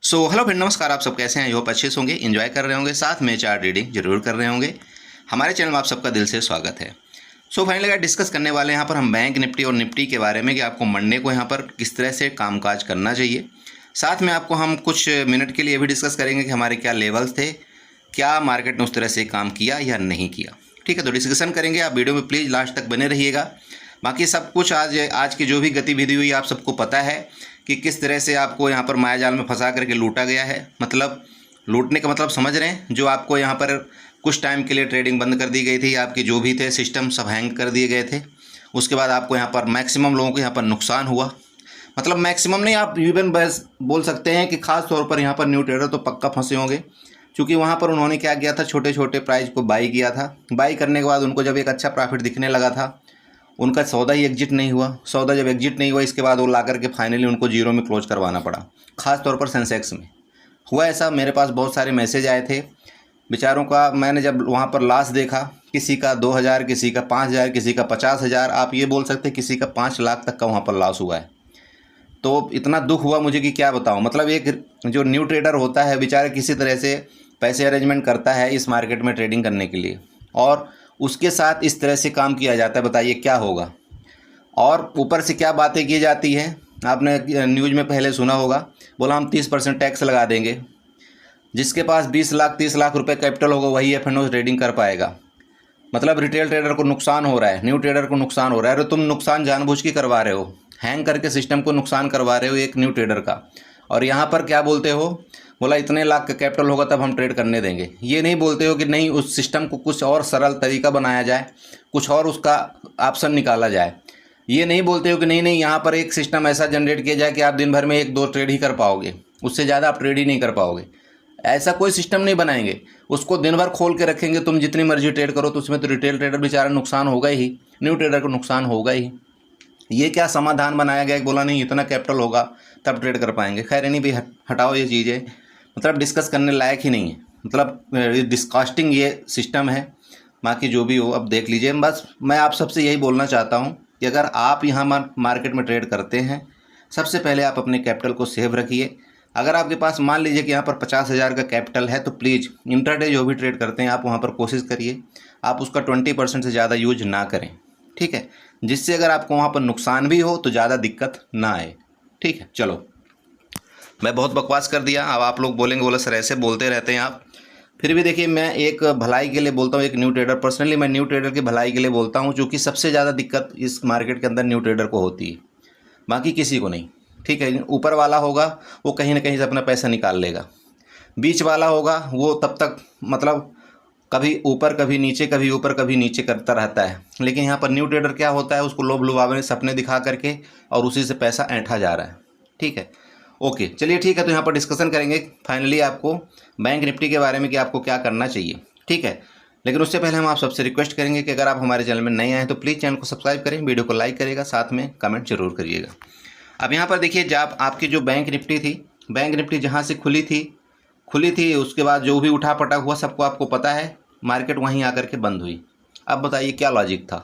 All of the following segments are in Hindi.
हेलो फ्रेंड, नमस्कार। आप सब कैसे हैं? आई होप अच्छे से होंगे, एंजॉय कर रहे होंगे, साथ में चार्ट रीडिंग जरूर कर रहे होंगे। हमारे चैनल में आप सबका दिल से स्वागत है। फाइनली आज डिस्कस करने वाले हैं यहाँ पर हम बैंक निफ्टी और निफ्टी के बारे में कि आपको मंडे को यहाँ पर किस तरह से कामकाज करना चाहिए। साथ में आपको हम कुछ मिनट के लिए भी डिस्कस करेंगे कि हमारे क्या लेवल्स थे, क्या मार्केट ने उस तरह से काम किया या नहीं किया। ठीक है, तो डिस्कशन करेंगे। आप वीडियो में प्लीज़ लास्ट तक बने रहिएगा। बाकी सब कुछ आज की जो भी गतिविधि हुई आप सबको पता है कि किस तरह से आपको यहाँ पर मायाजाल में फंसा करके लूटा गया है। मतलब लूटने का मतलब समझ रहे हैं, जो आपको यहाँ पर कुछ टाइम के लिए ट्रेडिंग बंद कर दी गई थी, आपके जो भी थे सिस्टम सब हैंग कर दिए गए थे। उसके बाद आपको यहाँ पर मैक्सिमम लोगों को यहाँ पर नुकसान हुआ। मतलब मैक्सिमम नहीं, आप इवन बस बोल सकते हैं कि खास तौर पर यहाँ पर न्यू ट्रेडर तो पक्का फंसे होंगे, क्योंकि वहाँ पर उन्होंने क्या किया था, छोटे छोटे प्राइस को बाई किया था। बाई करने के बाद उनको जब एक अच्छा प्रॉफिट दिखने लगा था, उनका सौदा ही एग्जिट नहीं हुआ। सौदा जब एग्जिट नहीं हुआ, इसके बाद वो ला करके फाइनली उनको जीरो में क्लोज करवाना पड़ा। ख़ास तौर पर सेंसेक्स में हुआ ऐसा। मेरे पास बहुत सारे मैसेज आए थे बेचारों का। मैंने जब वहाँ पर लॉस देखा, किसी का 2000, किसी का 5000, किसी का 50,000, आप ये बोल सकते किसी का 5 लाख तक का वहाँ पर लॉस हुआ है। तो इतना दुख हुआ मुझे कि क्या बताऊँ। मतलब एक जो न्यू ट्रेडर होता है बेचारा किसी तरह से पैसे अरेंजमेंट करता है इस मार्केट में ट्रेडिंग करने के लिए, और उसके साथ इस तरह से काम किया जाता है। बताइए क्या होगा। और ऊपर से क्या बातें की जाती हैं, आपने न्यूज़ में पहले सुना होगा, बोला हम 30% टैक्स लगा देंगे। जिसके पास 20 लाख 30 लाख रुपए कैपिटल होगा वही एफ&ओ ट्रेडिंग कर पाएगा। मतलब रिटेल ट्रेडर को नुकसान हो रहा है, न्यू ट्रेडर को नुकसान हो रहा है। अरे तुम नुकसान जानबूझ के करवा रहे हो, हैंग करके सिस्टम को नुकसान करवा रहे हो एक न्यू ट्रेडर का। और यहाँ पर क्या बोलते हो, बोला इतने लाख का कैपिटल होगा तब हम ट्रेड करने देंगे। ये नहीं बोलते हो कि नहीं, उस सिस्टम को कुछ और सरल तरीका बनाया जाए, कुछ और उसका ऑप्शन निकाला जाए। ये नहीं बोलते हो कि नहीं नहीं, यहाँ पर एक सिस्टम ऐसा जनरेट किया जाए कि आप दिन भर में 1-2 ट्रेड ही कर पाओगे, उससे ज़्यादा आप ट्रेड ही नहीं कर पाओगे। ऐसा कोई सिस्टम नहीं बनाएंगे। उसको दिन भर खोल के रखेंगे, तुम जितनी मर्जी ट्रेड करो, तो उसमें तो रिटेल ट्रेडर बेचारा नुकसान होगा ही, न्यू ट्रेडर को नुकसान होगा ही। ये क्या समाधान बनाया गया कि बोला नहीं इतना कैपिटल होगा तब ट्रेड कर पाएंगे। खैर नहीं भाई, हटाओ ये चीज़ें, मतलब डिस्कस करने लायक ही नहीं है। मतलब डिस्कास्टिंग ये सिस्टम है। बाकी जो भी हो अब देख लीजिए। बस मैं आप सबसे यही बोलना चाहता हूँ कि अगर आप यहाँ मार्केट में ट्रेड करते हैं, सबसे पहले आप अपने कैपिटल को सेव रखिए। अगर आपके पास मान लीजिए कि यहाँ पर 50,000 का कैपिटल है, तो प्लीज़ इंट्राडे जो भी ट्रेड करते हैं आप वहाँ पर कोशिश करिए आप उसका 20% से ज़्यादा यूज ना करें। ठीक है, जिससे अगर आपको वहाँ पर नुकसान भी हो तो ज़्यादा दिक्कत ना आए। ठीक है, चलो मैं बहुत बकवास कर दिया। अब आप लोग बोलेंगे, बोला सर ऐसे बोलते रहते हैं आप। फिर भी देखिए, मैं एक भलाई के लिए बोलता हूँ, एक न्यू ट्रेडर, पर्सनली मैं न्यू ट्रेडर की भलाई के लिए बोलता हूँ, क्योंकि सबसे ज़्यादा दिक्कत इस मार्केट के अंदर न्यू ट्रेडर को होती है, बाकी किसी को नहीं। ठीक है, ऊपर वाला होगा वो कहीं ना कहीं से अपना पैसा निकाल लेगा। बीच वाला होगा वो तब तक मतलब कभी ऊपर कभी नीचे, कभी ऊपर कभी नीचे करता रहता है। लेकिन यहाँ पर न्यू ट्रेडर क्या होता है, उसको लोभ लुभावने सपने दिखा करके और उसी से पैसा ऐंठा जा रहा है। ठीक है, ओके चलिए ठीक है। तो यहाँ पर डिस्कशन करेंगे फाइनली आपको बैंक निफ्टी के बारे में कि आपको क्या करना चाहिए। ठीक है, लेकिन उससे पहले हम आप सबसे रिक्वेस्ट करेंगे कि अगर आप हमारे चैनल में नए आए हैं तो प्लीज़ चैनल को सब्सक्राइब करें, वीडियो को लाइक करेगा, साथ में कमेंट जरूर करिएगा। अब यहाँ पर देखिए, जब आपकी जो बैंक निफ्टी थी, बैंक निफ्टी जहाँ से खुली थी उसके बाद जो भी उठा पटा हुआ सबको आपको पता है, मार्केट वहीं आकर के बंद हुई। अब बताइए क्या लॉजिक था,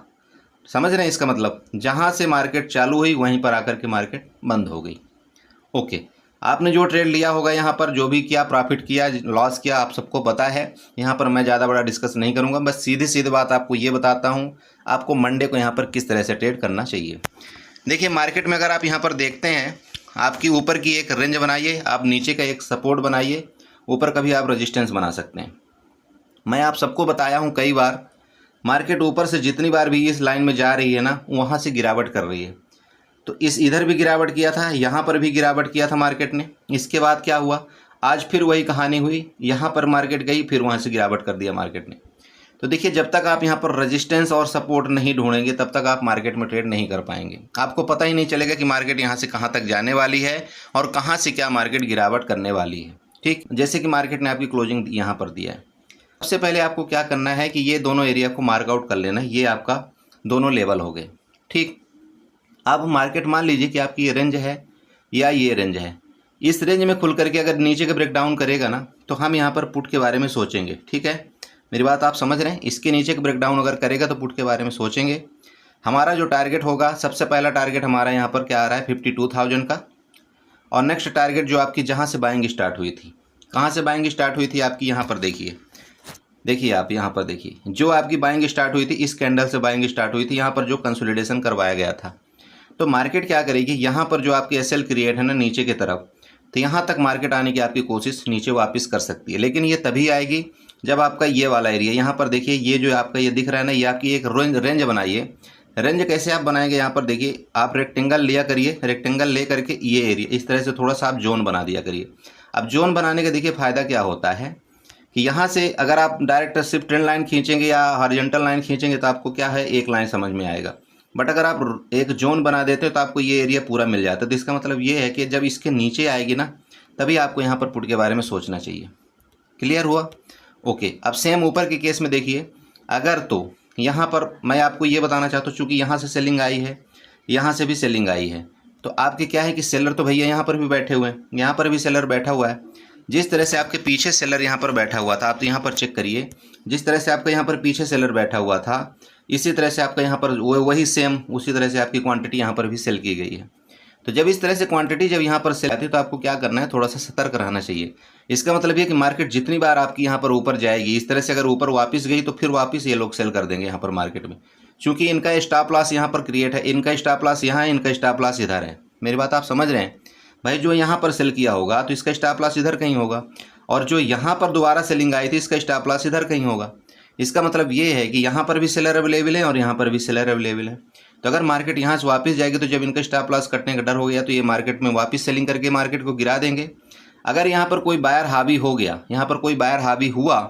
समझ रहे हैं इसका मतलब, जहाँ से मार्केट चालू हुई वहीं पर आकर के मार्केट बंद हो गई। ओके, आपने जो ट्रेड लिया होगा, यहाँ पर जो भी किया, प्रॉफिट किया, लॉस किया, आप सबको पता है। यहाँ पर मैं ज़्यादा बड़ा डिस्कस नहीं करूँगा, बस सीधी सीधी बात आपको ये बताता हूँ आपको मंडे को यहाँ पर किस तरह से ट्रेड करना चाहिए। देखिए मार्केट में अगर आप यहाँ पर देखते हैं, आपकी ऊपर की एक रेंज बनाइए, आप नीचे का एक सपोर्ट बनाइए, ऊपर का भी आप रेजिस्टेंस बना सकते हैं। मैं आप सबको बताया हूँ कई बार, मार्केट ऊपर से जितनी बार भी इस लाइन में जा रही है ना, वहाँ से गिरावट कर रही है। तो इस इधर भी गिरावट किया था, यहाँ पर भी गिरावट किया था मार्केट ने। इसके बाद क्या हुआ, आज फिर वही कहानी हुई, यहाँ पर मार्केट गई, फिर वहाँ से गिरावट कर दिया मार्केट ने। तो देखिए, जब तक आप यहाँ पर रेजिस्टेंस और सपोर्ट नहीं ढूंढेंगे तब तक आप मार्केट में ट्रेड नहीं कर पाएंगे। आपको पता ही नहीं चलेगा कि मार्केट यहाँ से कहाँ तक जाने वाली है और कहाँ से क्या मार्केट गिरावट करने वाली है। ठीक, जैसे कि मार्केट ने आपकी क्लोजिंग यहाँ पर दिया है। सबसे पहले आपको क्या करना है कि ये दोनों एरिया को मार्कआउट कर लेना है। ये आपका दोनों लेवल हो गए। ठीक, अब मार्केट मान लीजिए कि आपकी ये रेंज है या ये रेंज है, इस रेंज में खुल करके अगर नीचे का ब्रेकडाउन करेगा ना, तो हम यहाँ पर पुट के बारे में सोचेंगे। ठीक है, मेरी बात आप समझ रहे हैं। इसके नीचे का ब्रेकडाउन अगर करेगा तो पुट के बारे में सोचेंगे। हमारा जो टारगेट होगा, सबसे पहला टारगेट हमारा यहाँ पर क्या आ रहा है, 52,000 का। और नेक्स्ट टारगेट जो आपकी जहाँ से बाइंग स्टार्ट हुई थी, कहाँ से बाइंग स्टार्ट हुई थी आपकी, यहाँ पर देखिए आप यहाँ पर देखिए, जो आपकी बाइंग स्टार्ट हुई थी इस कैंडल से बाइंग स्टार्ट हुई थी, यहाँ पर जो कंसोलिडेशन करवाया गया था। तो मार्केट क्या करेगी, यहाँ पर जो आपकी एसएल क्रिएट है ना नीचे की तरफ, तो यहाँ तक मार्केट आने की आपकी कोशिश नीचे वापस कर सकती है, लेकिन ये तभी आएगी जब आपका ये वाला एरिया, यहाँ पर देखिए ये जो आपका ये दिख रहा है ना, ये आपकी एक रेंज बनाइए। रेंज कैसे आप बनाएंगे, यहाँ पर देखिए आप रेक्टेंगल लिया करिए, रेक्टेंगल ले करके ये एरिया इस तरह से थोड़ा सा आप जोन बना दिया करिए। अब जोन बनाने का देखिए फ़ायदा क्या होता है कि यहाँ से अगर आप डायरेक्ट सिर्फ ट्रेंड लाइन खींचेंगे या हॉरिजॉन्टल लाइन खींचेंगे तो आपको क्या है, एक लाइन समझ में आएगा। बट अगर आप एक जोन बना देते हो तो आपको ये एरिया पूरा मिल जाता है। तो इसका मतलब ये है कि जब इसके नीचे आएगी ना, तभी आपको यहाँ पर पुट के बारे में सोचना चाहिए। क्लियर हुआ? ओके। अब सेम ऊपर के केस में देखिए, अगर तो यहाँ पर मैं आपको ये बताना चाहता हूँ, चूँकि यहाँ से सेलिंग आई है, यहाँ से भी सेलिंग आई है, तो आपके क्या है कि सेलर तो भैया यहाँ पर भी बैठे हुए हैं, यहाँ पर भी सेलर बैठा हुआ है। जिस तरह से आपके पीछे सेलर यहाँ पर बैठा हुआ था, आप तो यहाँ पर चेक करिए, जिस तरह से आपका यहाँ पर पीछे सेलर बैठा हुआ था, इसी तरह से आपका यहाँ पर वही सेम उसी तरह से आपकी क्वांटिटी यहाँ पर भी सेल की गई है। तो जब इस तरह से क्वांटिटी जब यहाँ पर सेल आती है तो आपको क्या करना है, थोड़ा सा सतर्क रहना चाहिए। इसका मतलब ये कि मार्केट जितनी बार आपकी यहाँ पर ऊपर जाएगी, इस तरह से अगर ऊपर वापस गई तो फिर वापस ये लोग सेल कर देंगे यहाँ पर मार्केट में, क्योंकि इनका स्टॉप लॉस यहाँ पर क्रिएट है, इनका स्टॉप लॉस यहाँ है, इनका स्टॉप लॉस इधर है। मेरी बात आप समझ रहे हैं भाई? जो यहाँ पर सेल किया होगा तो इसका स्टॉप लॉस इधर कहीं होगा, और जो यहाँ पर दोबारा सेलिंग आई थी इसका स्टॉप लॉस इधर कहीं होगा। इसका मतलब ये है कि यहाँ पर भी सेलर अवेलेबल है और यहाँ पर भी सेलर अवेलेबल है। तो अगर मार्केट यहाँ से वापस जाएगी तो जब इनका स्टॉप लॉस कटने का डर हो गया तो ये मार्केट में वापस सेलिंग करके मार्केट को गिरा देंगे। अगर यहाँ पर कोई बायर हावी हो गया, यहाँ पर कोई बायर हावी हुआ,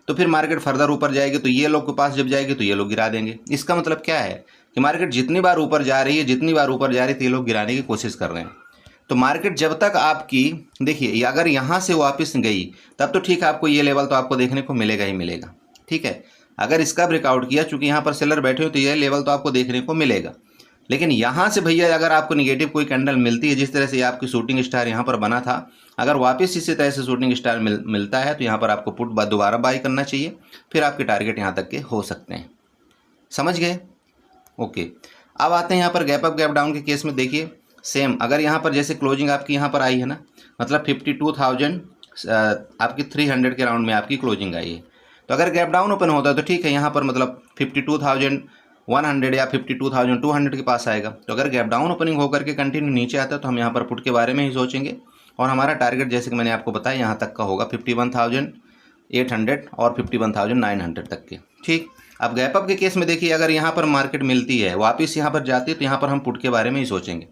तो फिर मार्केट फर्दर ऊपर जाएगी, तो ये लोग के पास जब जाएगी तो ये लोग गिरा देंगे। इसका मतलब क्या है कि मार्केट जितनी बार ऊपर जा रही है, जितनी बार ऊपर जा रही है, तो ये लोग गिराने की कोशिश कर रहे हैं। तो मार्केट जब तक आपकी देखिए अगर यहाँ से वापस गई तब तो ठीक है, आपको ये लेवल तो आपको देखने को मिलेगा ही मिलेगा। ठीक है, अगर इसका ब्रेकआउट किया, चूंकि यहाँ पर सेलर बैठे हो, तो ये लेवल तो आपको देखने को मिलेगा। लेकिन यहाँ से भैया अगर आपको निगेटिव कोई कैंडल मिलती है, जिस तरह से आपकी शूटिंग स्टार यहाँ पर बना था, अगर वापस इसी तरह से शूटिंग स्टार मिलता है तो यहाँ पर आपको पुट दोबारा बाई करना चाहिए, फिर आपके टारगेट यहाँ तक के हो सकते हैं। समझ गए? ओके। अब आते हैं यहाँ पर गैप अप गैप डाउन के केस में। देखिए सेम, अगर यहाँ पर जैसे क्लोजिंग आपकी यहाँ पर आई है ना, मतलब 52,000 आपकी 300 के राउंड में आपकी क्लोजिंग आई है, तो अगर गैप डाउन ओपन होता है तो ठीक है, यहाँ पर मतलब 52,100 या 52,200 के पास आएगा। तो अगर गैप डाउन ओपनिंग होकर के कंटिन्यू नीचे आता है तो हम यहाँ पर पुट के बारे में ही सोचेंगे, और हमारा टारगेट जैसे कि मैंने आपको बताया यहाँ तक का होगा 51,800 और 51,900 तक के। ठीक। अब गैप अप के केस में देखिए, अगर यहाँ पर मार्केट मिलती है, वापस यहाँ पर जाती है, तो यहाँ पर हम पुट के बारे में ही सोचेंगे।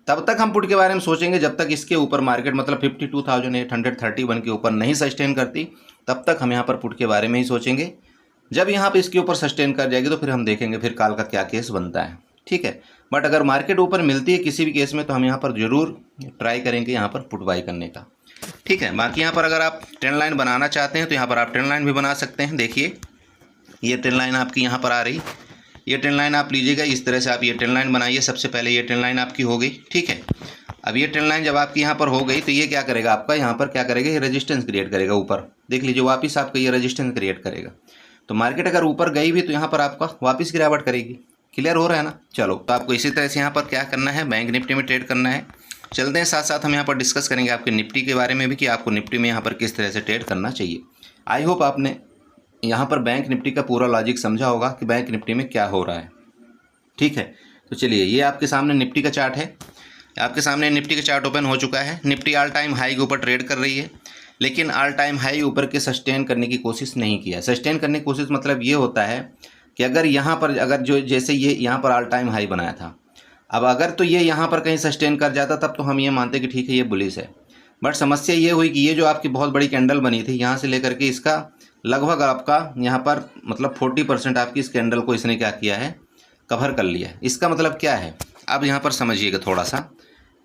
तब तक हम पुट के बारे में सोचेंगे जब तक इसके ऊपर मार्केट मतलब 52,831 के ऊपर नहीं सस्टेन करती, तब तक हम यहाँ पर पुट के बारे में ही सोचेंगे। जब यहाँ पर इसके ऊपर सस्टेन कर जाएगी तो फिर हम देखेंगे फिर काल का क्या केस बनता है। ठीक है, बट अगर मार्केट ऊपर मिलती है किसी भी केस में तो हम यहाँ पर ज़रूर ट्राई करेंगे यहाँ पर पुट बाई करने का। ठीक है, बाकी यहाँ पर अगर आप ट्रेंड लाइन बनाना चाहते हैं तो यहाँ पर आप ट्रेंड लाइन भी बना सकते हैं। देखिए ये ट्रेंड लाइन आपकी यहाँ पर आ रही, ये ट्रेंड लाइन आप लीजिएगा, इस तरह से आप ये ट्रेंड लाइन बनाइए। सबसे पहले ये ट्रेंड लाइन आपकी हो गई। ठीक है, अब ये ट्रेंड लाइन जब आपकी यहाँ पर हो गई तो ये क्या करेगा, आपका यहाँ पर क्या करेगा, ये रेजिस्टेंस क्रिएट करेगा ऊपर। देख लीजिए वापस आपका ये रेजिस्टेंस क्रिएट करेगा। तो मार्केट अगर ऊपर गई भी तो यहाँ पर आपका वापस गिरावट करेगी। क्लियर हो रहा है ना? चलो, तो आपको इसी तरह से यहाँ पर क्या करना है, बैंक निफ्टी में ट्रेड करना है। चलते हैं, साथ साथ हम यहाँ पर डिस्कस करेंगे आपके निफ्टी के बारे में भी कि आपको निफ्टी में यहाँ पर किस तरह से ट्रेड करना चाहिए। आई होप आपने यहाँ पर बैंक निफ्टी का पूरा लॉजिक समझा होगा कि बैंक निफ्टी में क्या हो रहा है। ठीक है, तो चलिए ये आपके सामने निफ्टी का चार्ट है। आपके सामने निफ्टी का चार्ट ओपन हो चुका है। निफ्टी ऑल टाइम हाई के ऊपर ट्रेड कर रही है, लेकिन ऑल टाइम हाई ऊपर के सस्टेन करने की कोशिश नहीं किया। सस्टेन करने की कोशिश मतलब ये होता है कि अगर यहाँ पर अगर जो जैसे ये यहाँ पर ऑल टाइम हाई बनाया था, अब अगर तो ये यहाँ पर कहीं सस्टेन कर जाता तब तो हम ये मानते कि ठीक है ये बुलिश है। बट समस्या ये हुई कि ये जो आपकी बहुत बड़ी कैंडल बनी थी, यहाँ से लेकर के इसका लगभग आपका यहाँ पर मतलब 40% आपकी इस कैंडल को इसने क्या किया है, कवर कर लिया है। इसका मतलब क्या है, अब यहाँ पर समझिएगा थोड़ा सा।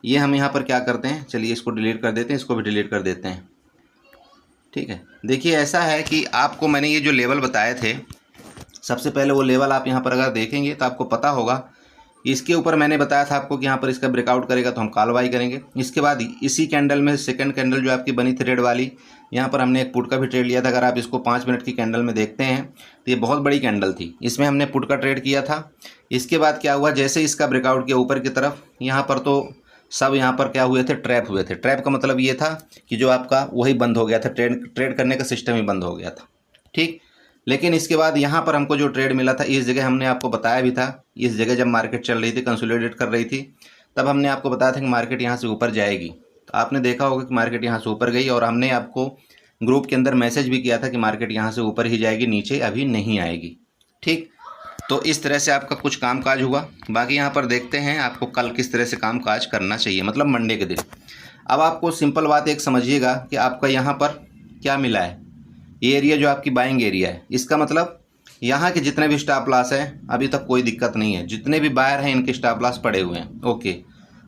ये हम यहाँ पर क्या करते हैं, चलिए इसको डिलीट कर देते हैं, इसको भी डिलीट कर देते हैं। ठीक है, देखिए ऐसा है कि आपको मैंने ये जो लेवल बताए थे, सबसे पहले वो लेवल आप यहाँ पर अगर देखेंगे तो आपको पता होगा, इसके ऊपर मैंने बताया था आपको कि यहाँ पर इसका ब्रेकआउट करेगा तो हम कॉल बाई करेंगे। इसके बाद इसी कैंडल में सेकंड कैंडल जो आपकी बनी थी रेड वाली, यहाँ पर हमने एक पुट का भी ट्रेड लिया था। अगर आप इसको 5 मिनट की कैंडल में देखते हैं तो ये बहुत बड़ी कैंडल थी, इसमें हमने पुट का ट्रेड किया था। इसके बाद क्या हुआ, जैसे इसका ब्रेकआउट किया ऊपर की तरफ, यहाँ पर तो सब यहाँ पर क्या हुए थे, ट्रैप हुए थे। ट्रैप का मतलब ये था कि जो आपका वही बंद हो गया था, ट्रेड करने का सिस्टम ही बंद हो गया था। ठीक, लेकिन इसके बाद यहाँ पर हमको जो ट्रेड मिला था, इस जगह हमने आपको बताया भी था, इस जगह जब मार्केट चल रही थी, कंसोलिडेट कर रही थी, तब हमने आपको बताया था कि मार्केट यहाँ से ऊपर जाएगी। तो आपने देखा होगा कि मार्केट यहाँ से ऊपर गई और हमने आपको ग्रुप के अंदर मैसेज भी किया था कि मार्केट यहाँ से ऊपर ही जाएगी, नीचे अभी नहीं आएगी। ठीक, तो इस तरह से आपका कुछ कामकाज हुआ। बाकी यहाँ पर देखते हैं आपको कल किस तरह से कामकाज करना चाहिए, मतलब मंडे के दिन। अब आपको सिंपल बात एक समझिएगा कि आपका यहाँ पर क्या मिला है, ये एरिया जो आपकी बाइंग एरिया है, इसका मतलब यहाँ के जितने भी स्टॉप लॉस हैं अभी तक कोई दिक्कत नहीं है, जितने भी बायर हैं इनके स्टॉप लॉस पड़े हुए हैं। ओके,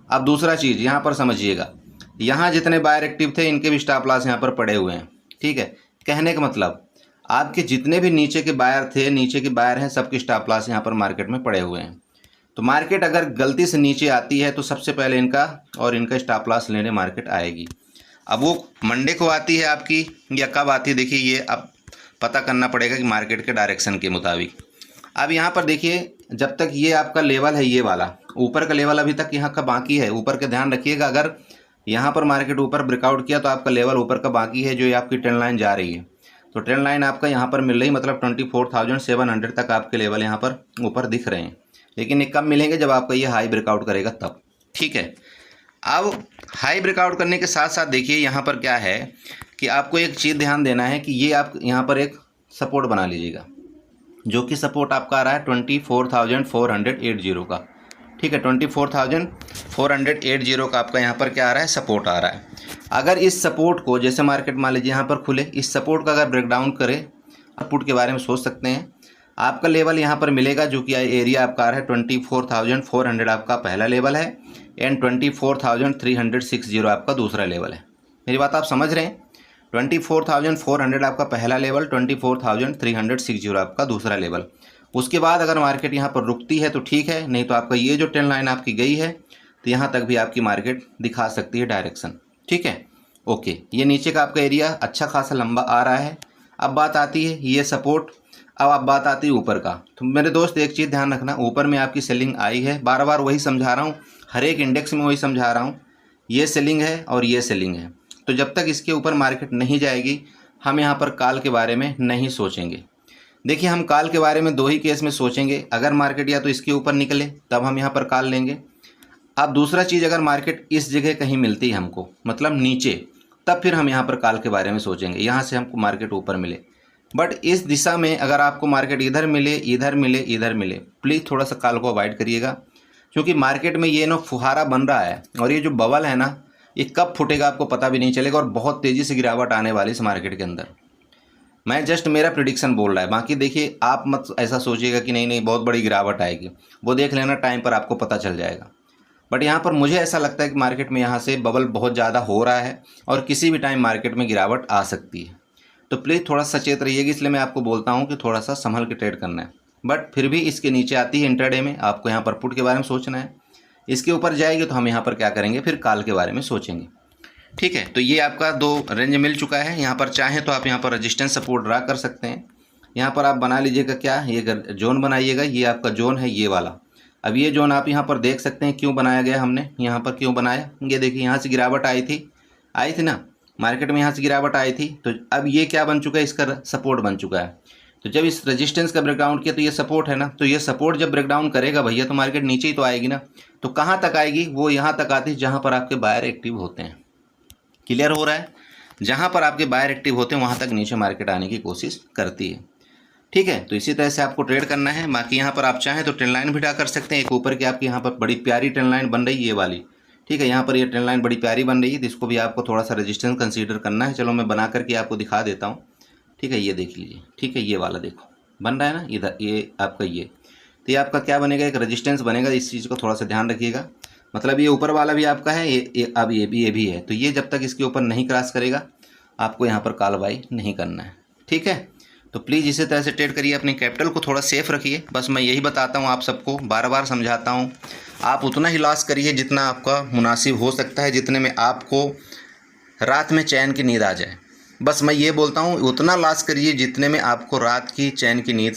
अब दूसरा चीज़ यहाँ पर समझिएगा, यहाँ जितने बायर एक्टिव थे इनके भी स्टॉप लॉस यहाँ पर पड़े हुए हैं। ठीक है, कहने का मतलब आपके जितने भी नीचे के बायर थे, नीचे के बायर हैं, सबके स्टॉप लॉस यहाँ पर मार्केट में पड़े हुए हैं। तो मार्केट अगर गलती से नीचे आती है तो सबसे पहले इनका और इनका स्टॉप लॉस लेने मार्केट आएगी। अब वो मंडे को आती है आपकी या कब आती है, देखिए ये अब पता करना पड़ेगा कि मार्केट के डायरेक्शन के मुताबिक। अब यहाँ पर देखिए, जब तक ये आपका लेवल है, ये वाला ऊपर का लेवल अभी तक यहाँ का बाकी है। ऊपर का ध्यान रखिएगा, अगर यहाँ पर मार्केट ऊपर ब्रेकआउट किया तो आपका लेवल ऊपर का बाकी है, जो ये आपकी ट्रेंड लाइन जा रही है। तो ट्रेंड लाइन आपका यहाँ पर मिल रही, मतलब 24,700 तक आपके लेवल यहाँ पर ऊपर दिख रहे हैं, लेकिन ये कब मिलेंगे, जब आपका ये हाई ब्रेकआउट करेगा तब। ठीक है, अब हाई ब्रेकआउट करने के साथ साथ देखिए यहाँ पर क्या है कि आपको एक चीज़ ध्यान देना है कि ये आप यहाँ पर एक सपोर्ट बना लीजिएगा, जो कि सपोर्ट आपका आ रहा है 24,480 का। ठीक है, 24,480 का आपका यहाँ पर क्या आ रहा है, सपोर्ट आ रहा है। अगर इस सपोर्ट को, जैसे मार्केट मान लीजिए यहाँ पर खुले, इस सपोर्ट का अगर ब्रेकडाउन करे, पुट के बारे में सोच सकते हैं, आपका लेवल यहाँ पर मिलेगा, जो कि एरिया आपका आ रहा है 24,400 आपका पहला लेवल है, एंड 24,360 आपका दूसरा लेवल है। मेरी बात आप समझ रहे हैं, 24,400 आपका पहला लेवल, 24,360 आपका दूसरा लेवल। उसके बाद अगर मार्केट यहाँ पर रुकती है तो ठीक है, नहीं तो आपका ये जो ट्रेंड लाइन आपकी गई है तो यहाँ तक भी आपकी मार्केट दिखा सकती है डायरेक्शन। ठीक है, ओके, ये नीचे का आपका एरिया अच्छा खासा लंबा आ रहा है। अब बात आती है ये सपोर्ट, अब बात आती है ऊपर का। तो मेरे दोस्त एक चीज़ ध्यान रखना, ऊपर में आपकी सेलिंग आई है, बार बार वही समझा रहा हूँ, हर एक इंडेक्स में वही समझा रहा हूँ, ये सेलिंग है और ये सेलिंग है। तो जब तक इसके ऊपर मार्केट नहीं जाएगी, हम यहाँ पर कॉल के बारे में नहीं सोचेंगे। देखिए, हम कॉल के बारे में दो ही केस में सोचेंगे, अगर मार्केट या तो इसके ऊपर निकले तब हम यहाँ पर कॉल लेंगे। अब दूसरा चीज़, अगर मार्केट इस जगह कहीं मिलती है हमको, मतलब नीचे, तब फिर हम यहाँ पर कॉल के बारे में सोचेंगे, यहाँ से हमको मार्केट ऊपर मिले। बट इस दिशा में अगर आपको मार्केट इधर मिले, इधर मिले, इधर मिले, प्लीज़ थोड़ा सा कॉल को अवॉइड करिएगा, क्योंकि मार्केट में ये ना फुहारा बन रहा है और ये जो बबल है ना, ये कब फूटेगा आपको पता भी नहीं चलेगा और बहुत तेज़ी से गिरावट आने वाली इस मार्केट के अंदर। मैं जस्ट मेरा प्रिडिक्शन बोल रहा है, बाकी देखिए आप मत ऐसा सोचिएगा कि नहीं नहीं बहुत बड़ी गिरावट आएगी, वो देख लेना, टाइम पर आपको पता चल जाएगा। बट यहाँ पर मुझे ऐसा लगता है कि मार्केट में यहाँ से बबल बहुत ज़्यादा हो रहा है और किसी भी टाइम मार्केट में गिरावट आ सकती है। तो प्लीज़ थोड़ा सचेत रहिएगा, इसलिए मैं आपको बोलता हूँ कि थोड़ा सा संभल के ट्रेड करना है। बट फिर भी इसके नीचे आती है इंट्राडे में, आपको यहाँ पर पुट के बारे में सोचना है। इसके ऊपर जाएगी तो हम यहाँ पर क्या करेंगे, फिर कॉल के बारे में सोचेंगे। ठीक है, तो ये आपका दो रेंज मिल चुका है। यहाँ पर चाहें तो आप यहाँ पर रेजिस्टेंस सपोर्ट ड्रा कर सकते हैं। यहाँ पर आप बना लीजिएगा क्या, ये जोन बनाइएगा, ये आपका जोन है ये वाला। अब ये जोन आप यहाँ पर देख सकते हैं क्यों बनाया गया, हमने यहाँ पर क्यों बनाया, ये देखिए यहाँ से गिरावट आई थी ना मार्केट में, यहाँ से गिरावट आई थी, तो अब ये क्या बन चुका है, इसका सपोर्ट बन चुका है। तो जब इस रेजिस्टेंस का ब्रेकडाउन किया तो ये सपोर्ट है ना, तो ये सपोर्ट जब ब्रेकडाउन करेगा भैया तो मार्केट नीचे ही तो आएगी ना। तो कहाँ तक आएगी, वो यहाँ तक आती है जहाँ पर आपके बायर एक्टिव होते हैं। क्लियर हो रहा है, जहाँ पर आपके बायर एक्टिव होते हैं वहाँ तक नीचे मार्केट आने की कोशिश करती है। ठीक है, तो इसी तरह से आपको ट्रेड करना है। बाकी यहाँ पर आप चाहें तो ट्रेंड लाइन भी ड्रा कर सकते हैं। एक ऊपर की आपकी यहाँ पर बड़ी प्यारी ट्रेंड लाइन बन रही है ये वाली, ठीक है, यहाँ पर ये ट्रेंड लाइन बड़ी प्यारी बन रही है, तो इसको भी आपको थोड़ा सा रेजिस्टेंस कंसीडर करना है। चलो मैं बना करके आपको दिखा देता हूँ। ठीक है, ये देख लीजिए, ठीक है, ये वाला देखो बन रहा है ना इधर, ये आपका ये, तो ये आपका क्या बनेगा, एक रेजिस्टेंस बनेगा। इस चीज़ को थोड़ा सा ध्यान रखिएगा, मतलब ये ऊपर वाला भी आपका है, ये अब ये भी है, तो ये जब तक इसके ऊपर नहीं क्रॉस करेगा आपको यहाँ पर कॉल बाई नहीं करना है। ठीक है, तो प्लीज़ इसी तरह से ट्रेड करिए, अपने कैपिटल को थोड़ा सेफ रखिए। बस मैं यही बताता हूँ आप सबको, बार बार समझाता हूँ, आप उतना ही लॉस करिए जितना आपका मुनासिब हो सकता है, जितने में आपको रात में चैन की नींद आ जाए। बस मैं ये बोलता हूँ, उतना लॉस करिए जितने में आपको रात की चैन की नींद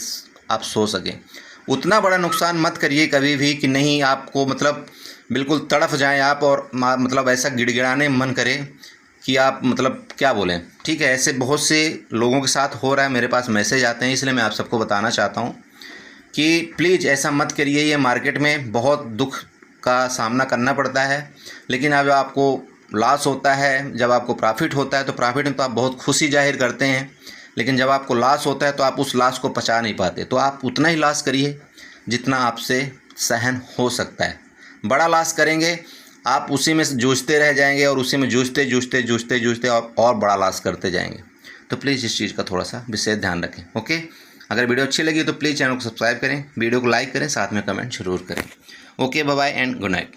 आप सो सकें। उतना बड़ा नुकसान मत करिए कभी भी कि नहीं आपको मतलब बिल्कुल तड़फ जाएं आप और मतलब ऐसा गिड़गिड़ाने मन करे कि आप मतलब क्या बोलें। ठीक है, ऐसे बहुत से लोगों के साथ हो रहा है, मेरे पास मैसेज आते हैं, इसलिए मैं आप सबको बताना चाहता हूँ कि प्लीज़ ऐसा मत करिए। ये मार्केट में बहुत दुख का सामना करना पड़ता है, लेकिन अब आपको लॉस होता है, जब आपको प्रॉफिट होता है तो प्रॉफिट में तो आप बहुत खुशी जाहिर करते हैं, लेकिन जब आपको लॉस होता है तो आप उस लॉस को पचा नहीं पाते। तो आप उतना ही लॉस करिए जितना आपसे सहन हो सकता है। बड़ा लॉस करेंगे आप उसी में जूझते रह जाएंगे और उसी में जूझते और बड़ा लॉस करते जाएंगे। तो प्लीज़ इस चीज़ का थोड़ा सा विशेष ध्यान रखें। ओके, अगर वीडियो अच्छी लगी तो प्लीज़ चैनल को सब्सक्राइब करें, वीडियो को लाइक करें, साथ में कमेंट जरूर करें। Okay, bye bye and good night.